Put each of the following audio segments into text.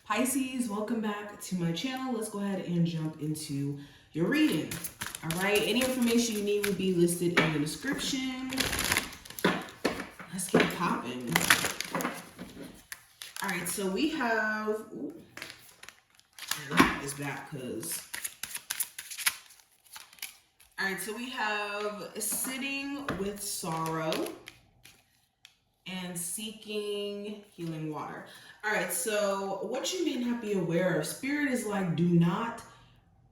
Pisces, welcome back to my channel. Let's go ahead and jump into your reading. All right, any information you need will be listed in the description. Let's get popping. All right, so we have, this back because, all right, so we have sitting with sorrow and seeking healing water. All right, so what you may not be aware of, Spirit is like, do not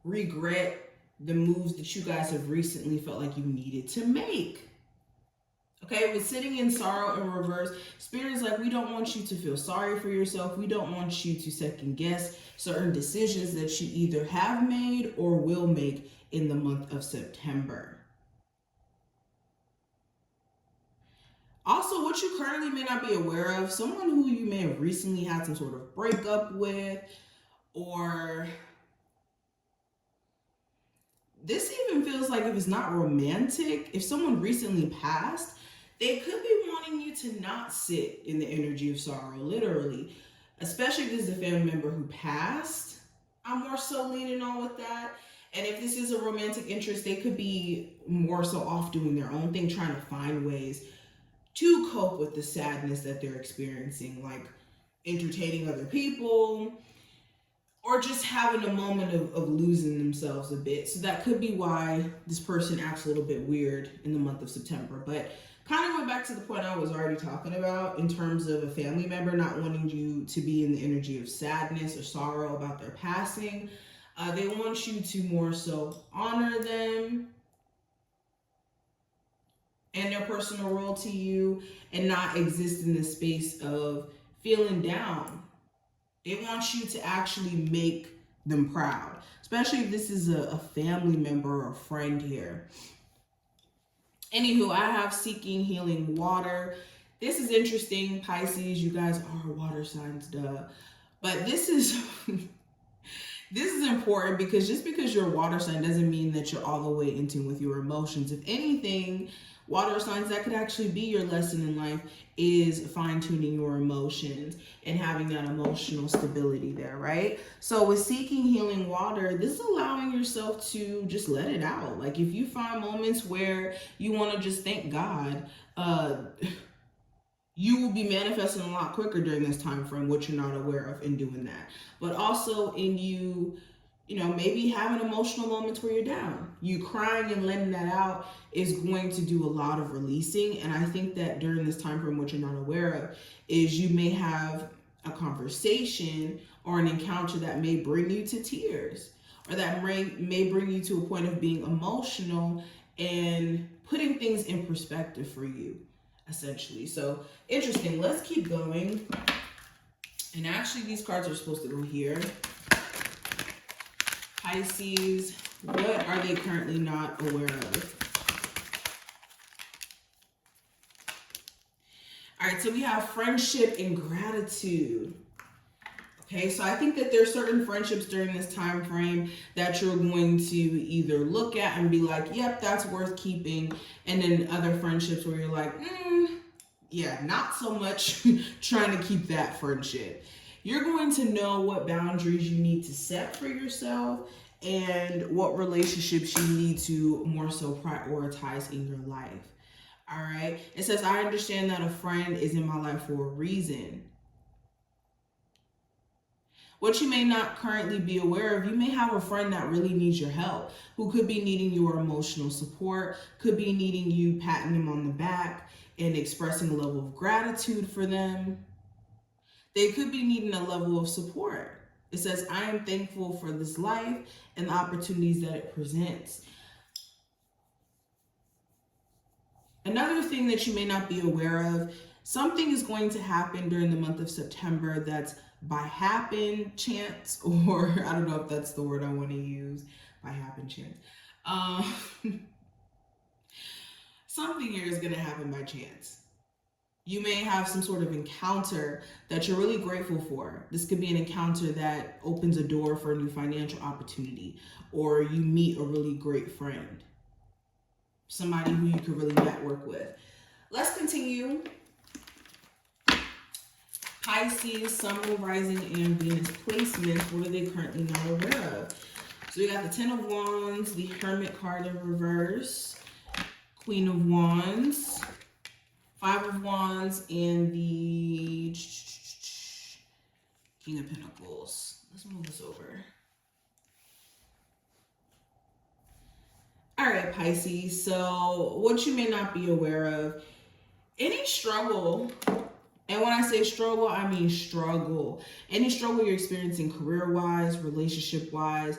regret the moves that you guys have recently felt like you needed to make. Okay, with sitting in sorrow in reverse, Spirit is like, we don't want you to feel sorry for yourself. We don't want you to second guess certain decisions that you either have made or will make in the month of September. Also, what you currently may not be aware of, someone who you may have recently had some sort of breakup with, or this even feels like if it's not romantic, if someone recently passed, they could be wanting you to not sit in the energy of sorrow, literally, especially if this is a family member who passed. I'm more so leaning on with that. And if this is a romantic interest, they could be more so off doing their own thing, trying to find ways to cope with the sadness that they're experiencing, like entertaining other people or just having a moment of losing themselves a bit. So that could be why this person acts a little bit weird in the month of September. But kind of going back to the point I was already talking about in terms of a family member not wanting you to be in the energy of sadness or sorrow about their passing. They want you to more so honor them and their personal role to you and not exist in the space of feeling down. They want you to actually make them proud, especially if this is a family member or a friend here. Anywho, I have seeking healing water. This is interesting, Pisces. You guys are water signs, duh. But this is this is important because just because you're a water sign doesn't mean that you're all the way in tune with your emotions. If anything, water signs, that could actually be your lesson in life, is fine-tuning your emotions and having that emotional stability there, right? So with seeking healing water, this is allowing yourself to just let it out. Like if you find moments where you want to just thank God, you will be manifesting a lot quicker during this time frame, what you're not aware of in doing that. But also in you know, maybe having emotional moments where you're down. You crying and letting that out is going to do a lot of releasing. And I think that during this time frame, what you're not aware of is you may have a conversation or an encounter that may bring you to tears, or that may bring you to a point of being emotional and putting things in perspective for you, essentially. So interesting. Let's keep going. And actually, these cards are supposed to go here. Pisces, what are they currently not aware of? All right, so we have friendship and gratitude. Okay, so I think that there's certain friendships during this time frame that you're going to either look at and be like, yep, that's worth keeping. And then other friendships where you're like, yeah, not so much trying to keep that friendship. You're going to know what boundaries you need to set for yourself and what relationships you need to more so prioritize in your life. All right. It says, I understand that a friend is in my life for a reason. What you may not currently be aware of, you may have a friend that really needs your help, who could be needing your emotional support, could be needing you patting them on the back and expressing a level of gratitude for them. They could be needing a level of support. It says, I am thankful for this life and the opportunities that it presents. Another thing that you may not be aware of, something is going to happen during the month of September that's by happen chance, or I don't know if that's the word I want to use, by happen chance. Something here is going to happen by chance. You may have some sort of encounter that you're really grateful for. This could be an encounter that opens a door for a new financial opportunity, or you meet a really great friend, somebody who you could really network with. Let's continue. Pisces, Sun, Moon, Rising, and Venus placements. What are they currently not aware of? So we got the Ten of Wands, the Hermit card in reverse, Queen of Wands, Five of Wands, and the King of Pentacles. Let's move this over. All right, Pisces. So what you may not be aware of, any struggle, and when I say struggle, I mean struggle. Any struggle you're experiencing career-wise, relationship-wise,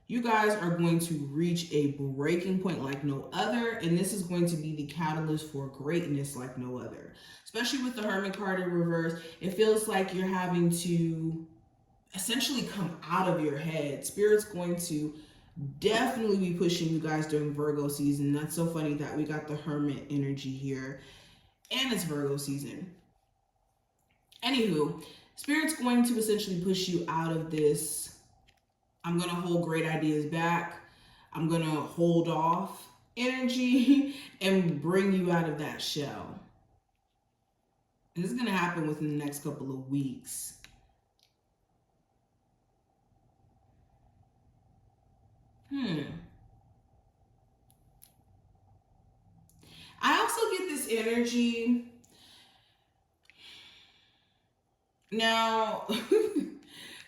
you guys are going to reach a breaking point like no other, and this is going to be the catalyst for greatness like no other. Especially with the Hermit card in reverse, it feels like you're having to essentially come out of your head. Spirit's going to definitely be pushing you guys during Virgo season. That's so funny that we got the Hermit energy here, and it's Virgo season. Anywho, Spirit's going to essentially push you out of this, I'm going to hold great ideas back, I'm going to hold off energy and bring you out of that shell. And this is going to happen within the next couple of weeks. I also get this energy. Now,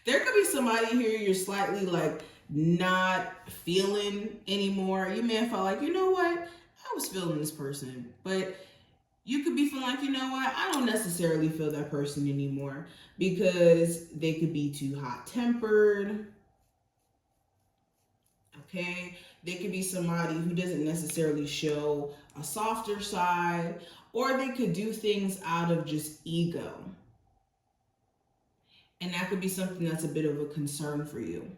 there could be somebody here you're slightly like not feeling anymore. You may have felt like, you know what, I was feeling this person, but you could be feeling like, you know what, I don't necessarily feel that person anymore, because they could be too hot-tempered. Okay, they could be somebody who doesn't necessarily show a softer side, or they could do things out of just ego. And that could be something that's a bit of a concern for you.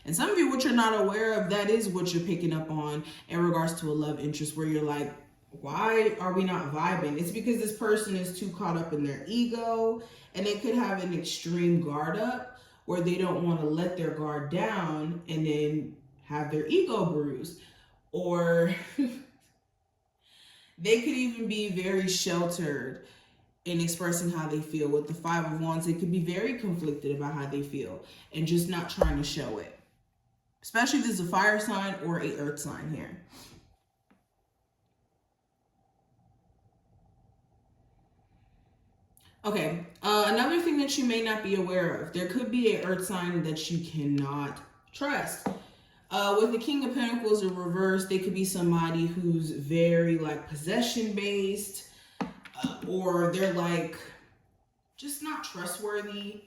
And some of you, what you're not aware of, that is what you're picking up on in regards to a love interest, where you're like, why are we not vibing? It's because this person is too caught up in their ego, and they could have an extreme guard up, where they don't want to let their guard down and then have their ego bruised. Or they could even be very sheltered in expressing how they feel. With the Five of Wands, they could be very conflicted about how they feel and just not trying to show it. Especially if this is a fire sign or a earth sign here. Okay, another thing that you may not be aware of, there could be an earth sign that you cannot trust. With the King of Pentacles in reverse, they could be somebody who's very like possession based, or they're like just not trustworthy.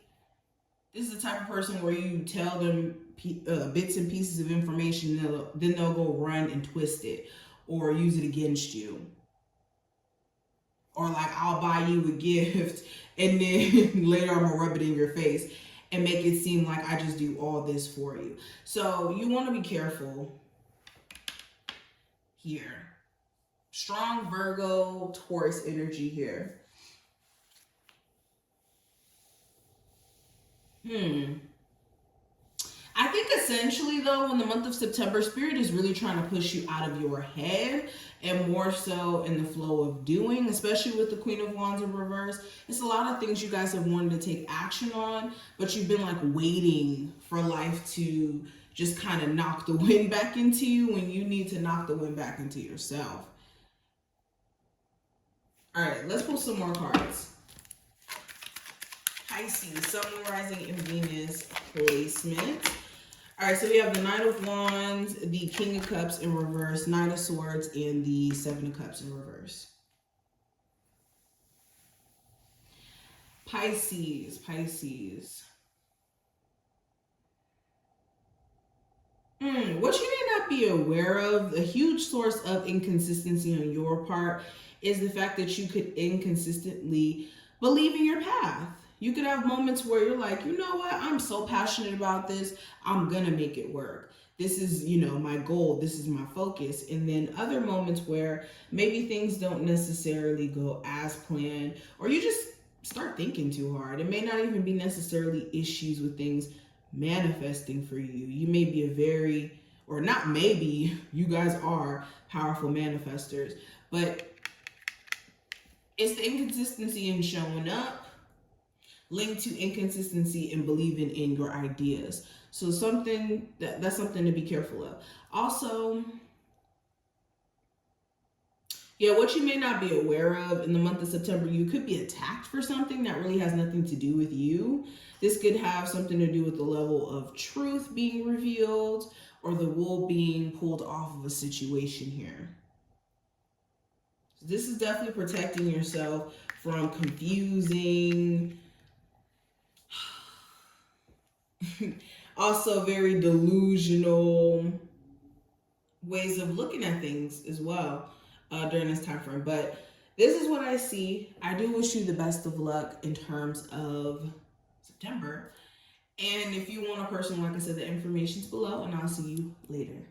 This is the type of person where you tell them bits and pieces of information, then they'll go run and twist it or use it against you. Or like, I'll buy you a gift and then later I'm gonna rub it in your face and make it seem like I just do all this for you. So you want to be careful here. Strong Virgo, Taurus energy here. I think essentially though, in the month of September, Spirit is really trying to push you out of your head and more so in the flow of doing, especially with the Queen of Wands in reverse. It's a lot of things you guys have wanted to take action on, but you've been like waiting for life to just kind of knock the wind back into you when you need to knock the wind back into yourself. All right, let's pull some more cards. Pisces, Sun, Moon, Rising, and Venus placement. All right, so we have the Knight of Wands, the King of Cups in reverse, Knight of Swords, and the Seven of Cups in reverse. Pisces. What you may not be aware of, a huge source of inconsistency on your part is the fact that you could inconsistently believe in your path. You could have moments where you're like, you know what, I'm so passionate about this, I'm gonna make it work. This is, my goal, this is my focus. And then other moments where maybe things don't necessarily go as planned, or you just start thinking too hard. It may not even be necessarily issues with things manifesting for you. You may be you guys are powerful manifestors, but It's the inconsistency in showing up, linked to inconsistency in believing in your ideas. So that's something to be careful of. Also, yeah, what you may not be aware of in the month of September, you could be attacked for something that really has nothing to do with you. This could have something to do with the level of truth being revealed or the wool being pulled off of a situation here. This is definitely protecting yourself from confusing, also very delusional ways of looking at things as well during this time frame. But this is what I see. I do wish you the best of luck in terms of September. And if you want a person, like I said, the information's below, and I'll see you later.